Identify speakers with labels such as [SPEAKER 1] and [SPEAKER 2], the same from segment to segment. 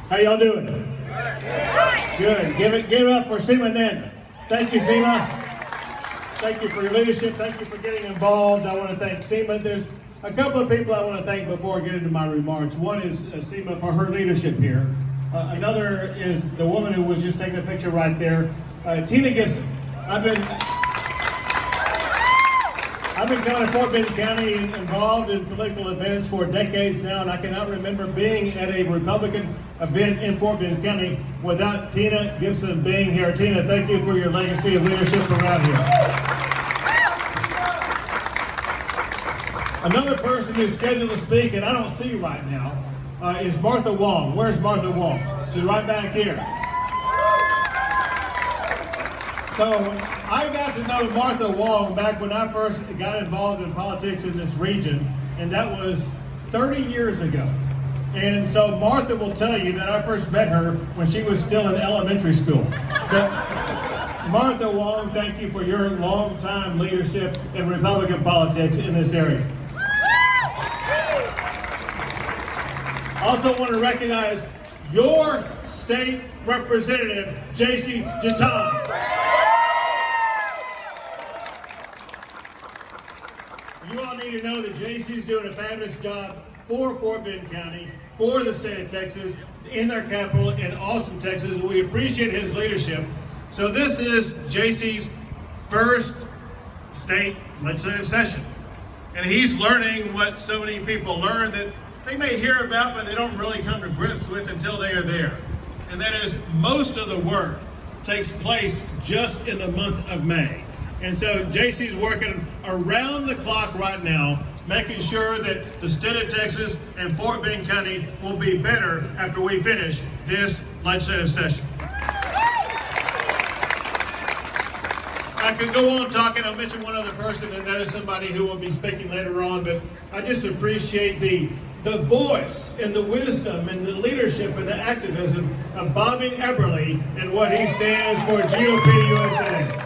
[SPEAKER 1] How y'all doing? Good. Give it up for Seema Nanda. Thank you, Seema. Thank you for your leadership. Thank you for getting involved. I want to thank Seema. There's a couple of people I want to thank before I get into my remarks. One is Seema for her leadership here. Another is the woman who was just taking a picture right there, Tina Gibson. I've been coming to Fort Bend County involved in political events for decades now, and I cannot remember being at a Republican event in Fort Bend County without Tina Gibson being here. Tina, thank you for your legacy of leadership around here. Another person who's scheduled to speak, and I don't see right now, is Martha Wong. Where's Martha Wong? She's right back here. So I got to know Martha Wong back when I first got involved in politics in this region, and that was 30 years ago. And so Martha will tell you that I first met her when she was still in elementary school. But Martha Wong, thank you for your long-time leadership in Republican politics in this area. Also want to recognize your state representative, J.C. Jatan. You all need to know that J.C.'s doing a fabulous job for Fort Bend County, for the state of Texas, in their capital in Austin, Texas. We appreciate his leadership. So this is J.C.'s first state legislative session. And he's learning what so many people learn that they may hear about, but they don't really come to grips with until they are there. And that is, most of the work takes place just in the month of May. And so JC's working around the clock right now, making sure that the state of Texas and Fort Bend County will be better after we finish this legislative session. I could go on talking. I'll mention one other person, and that is somebody who will be speaking later on, but I just appreciate the voice and the wisdom and the leadership and the activism of Bobby Eberly and what he stands for, GOP USA.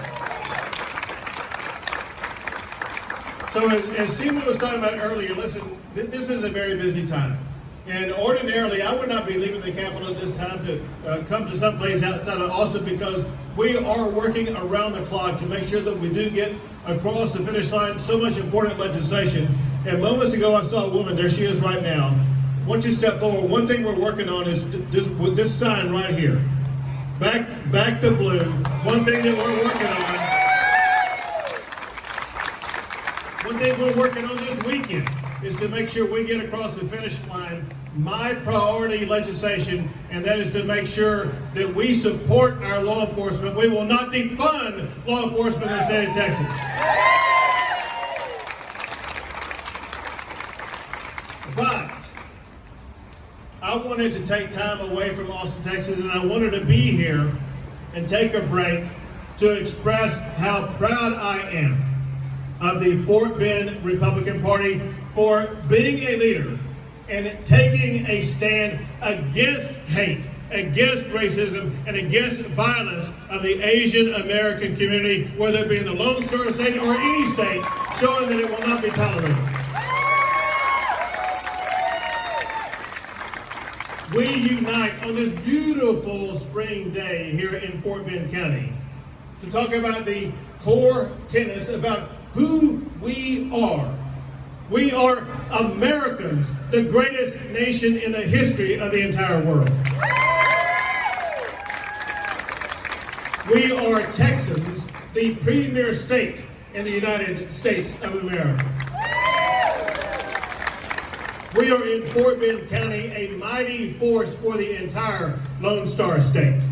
[SPEAKER 1] So as Seema was talking about earlier, listen, this is a very busy time. And ordinarily, I would not be leaving the Capitol at this time to come to someplace outside of Austin, because we are working around the clock to make sure that we do get across the finish line so much important legislation. And moments ago, I saw a woman, there she is right now. Once you step forward, one thing we're working on is this sign right here. Back the blue. One thing that we're working on. One thing we're working on this weekend is to make sure we get across the finish line my priority legislation, and that is to make sure that we support our law enforcement. We will not defund law enforcement in the state of Texas. But I wanted to take time away from Austin, Texas, and I wanted to be here and take a break to express how proud I am of the Fort Bend Republican Party for being a leader and taking a stand against hate, against racism, and against violence of the Asian American community, whether it be in the Lone Star State or any state, showing that it will not be tolerated. We unite on this beautiful spring day here in Fort Bend County to talk about the core tenets about who we are. We are Americans, the greatest nation in the history of the entire world. We are Texans, the premier state in the United States of America. We are in Fort Bend County, a mighty force for the entire Lone Star State.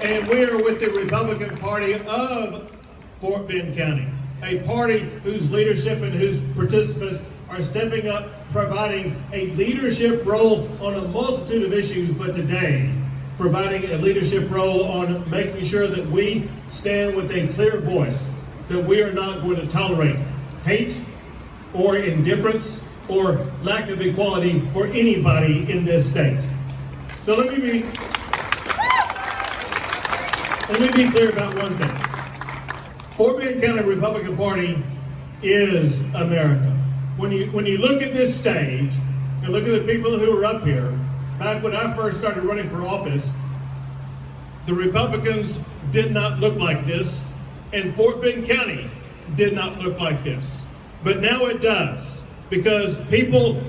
[SPEAKER 1] And we are with the Republican Party of Fort Bend County, a party whose leadership and whose participants are stepping up, providing a leadership role on a multitude of issues, but today, providing a leadership role on making sure that we stand with a clear voice, that we are not going to tolerate hate or indifference or lack of equality for anybody in this state. So let me be clear about one thing. Fort Bend County Republican Party is America. When you look at this stage and look at the people who are up here, back when I first started running for office, the Republicans did not look like this, and Fort Bend County did not look like this. But now it does, because people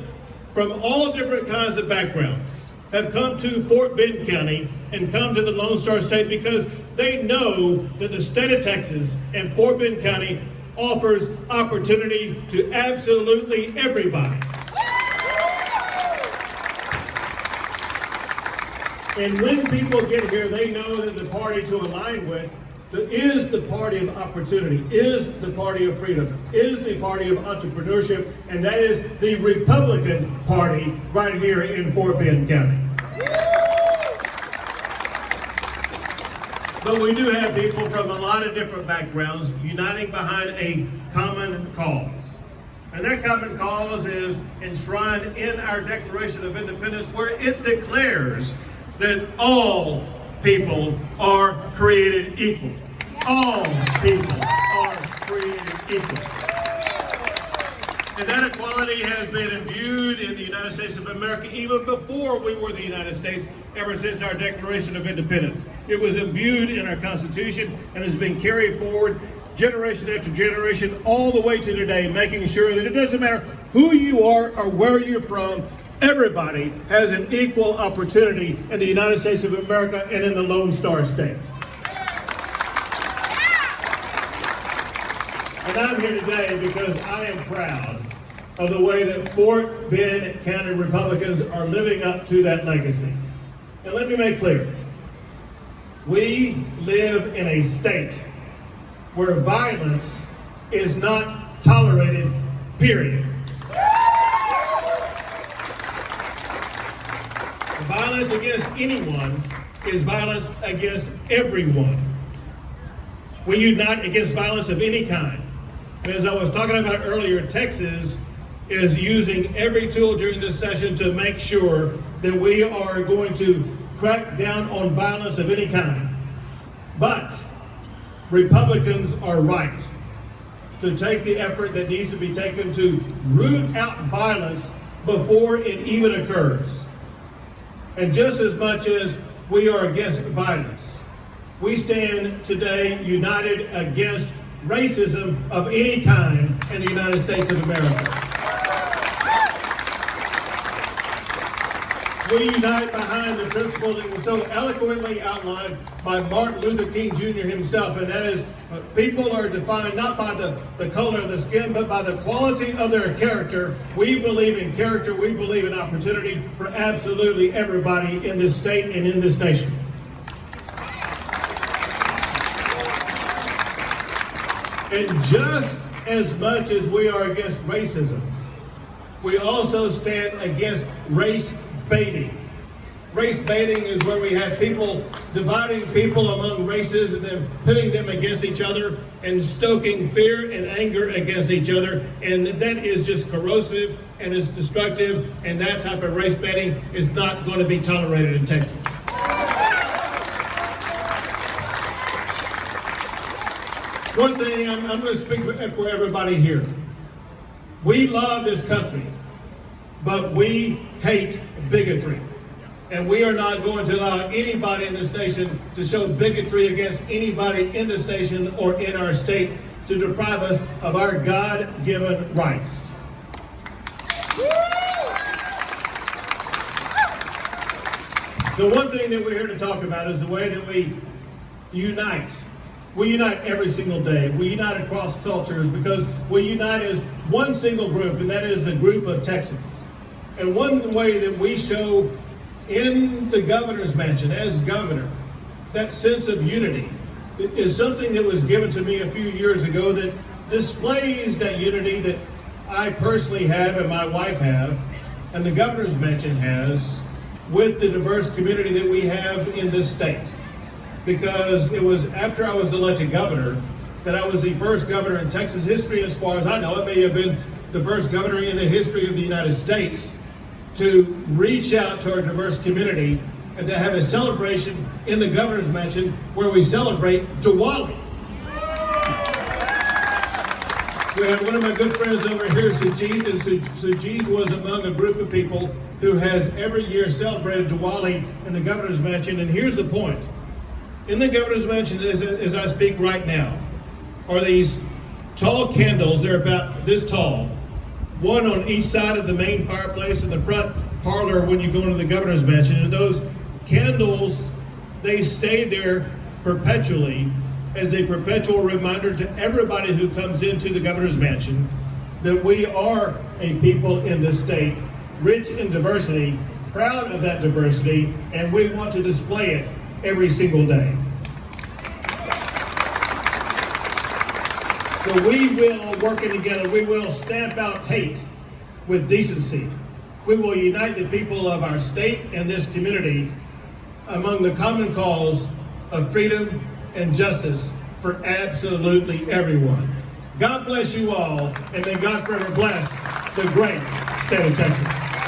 [SPEAKER 1] from all different kinds of backgrounds have come to Fort Bend County and come to the Lone Star State because they know that the state of Texas and Fort Bend County offers opportunity to absolutely everybody. And when people get here, they know that the party to align with is the party of opportunity, is the party of freedom, is the party of entrepreneurship, and that is the Republican Party right here in Fort Bend County. But we do have people from a lot of different backgrounds uniting behind a common cause. And that common cause is enshrined in our Declaration of Independence, where it declares that all people are created equal. All people are created equal. And that equality has been imbued in the United States of America even before we were the United States, ever since our Declaration of Independence. It was imbued in our Constitution and has been carried forward generation after generation all the way to today, making sure that it doesn't matter who you are or where you're from, everybody has an equal opportunity in the United States of America and in the Lone Star State. And I'm here today because I am proud of the way that Fort Bend County Republicans are living up to that legacy. And let me make clear, we live in a state where violence is not tolerated, period. Violence against anyone is violence against everyone. We unite against violence of any kind. And as I was talking about earlier, Texas is using every tool during this session to make sure that we are going to crack down on violence of any kind. But Republicans are right to take the effort that needs to be taken to root out violence before it even occurs. And just as much as we are against violence, we stand today united against racism of any kind in the United States of America. We unite behind the principle that was so eloquently outlined by Martin Luther King Jr. himself, and that is people are defined not by the color of the skin, but by the quality of their character. We believe in character, we believe in opportunity for absolutely everybody in this state and in this nation. And just as much as we are against racism, we also stand against race baiting. Race baiting is where we have people dividing people among races and then pitting them against each other and stoking fear and anger against each other. And that is just corrosive and it's destructive, and that type of race baiting is not going to be tolerated in Texas. One thing, I'm going to speak for everybody here. We love this country, but we hate bigotry. And we are not going to allow anybody in this nation to show bigotry against anybody in this nation or in our state to deprive us of our God-given rights. So one thing that we're here to talk about is the way that we unite. We unite every single day. We unite across cultures because we unite as one single group, and that is the group of Texans. And one way that we show in the governor's mansion as governor that sense of unity is something that was given to me a few years ago that displays that unity that I personally have and my wife have and the governor's mansion has with the diverse community that we have in this state. Because it was after I was elected governor that I was the first governor in Texas history, as far as I know. It may have been the first governor in the history of the United States to reach out to our diverse community and to have a celebration in the governor's mansion where we celebrate Diwali. We had one of my good friends over here, Sujit, and Sujit was among a group of people who has every year celebrated Diwali in the Governor's Mansion. And here's the point. In the Governor's Mansion, as I speak right now, are these tall candles. They're about this tall, one on each side of the main fireplace in the front parlor when you go into the Governor's Mansion. And those candles, they stay there perpetually as a perpetual reminder to everybody who comes into the Governor's Mansion that we are a people in this state, rich in diversity, proud of that diversity, and we want to display it every single day. So we will, working together, we will stamp out hate with decency. We will unite the people of our state and this community among the common cause of freedom and justice for absolutely everyone. God bless you all, and may God forever bless the great state of Texas.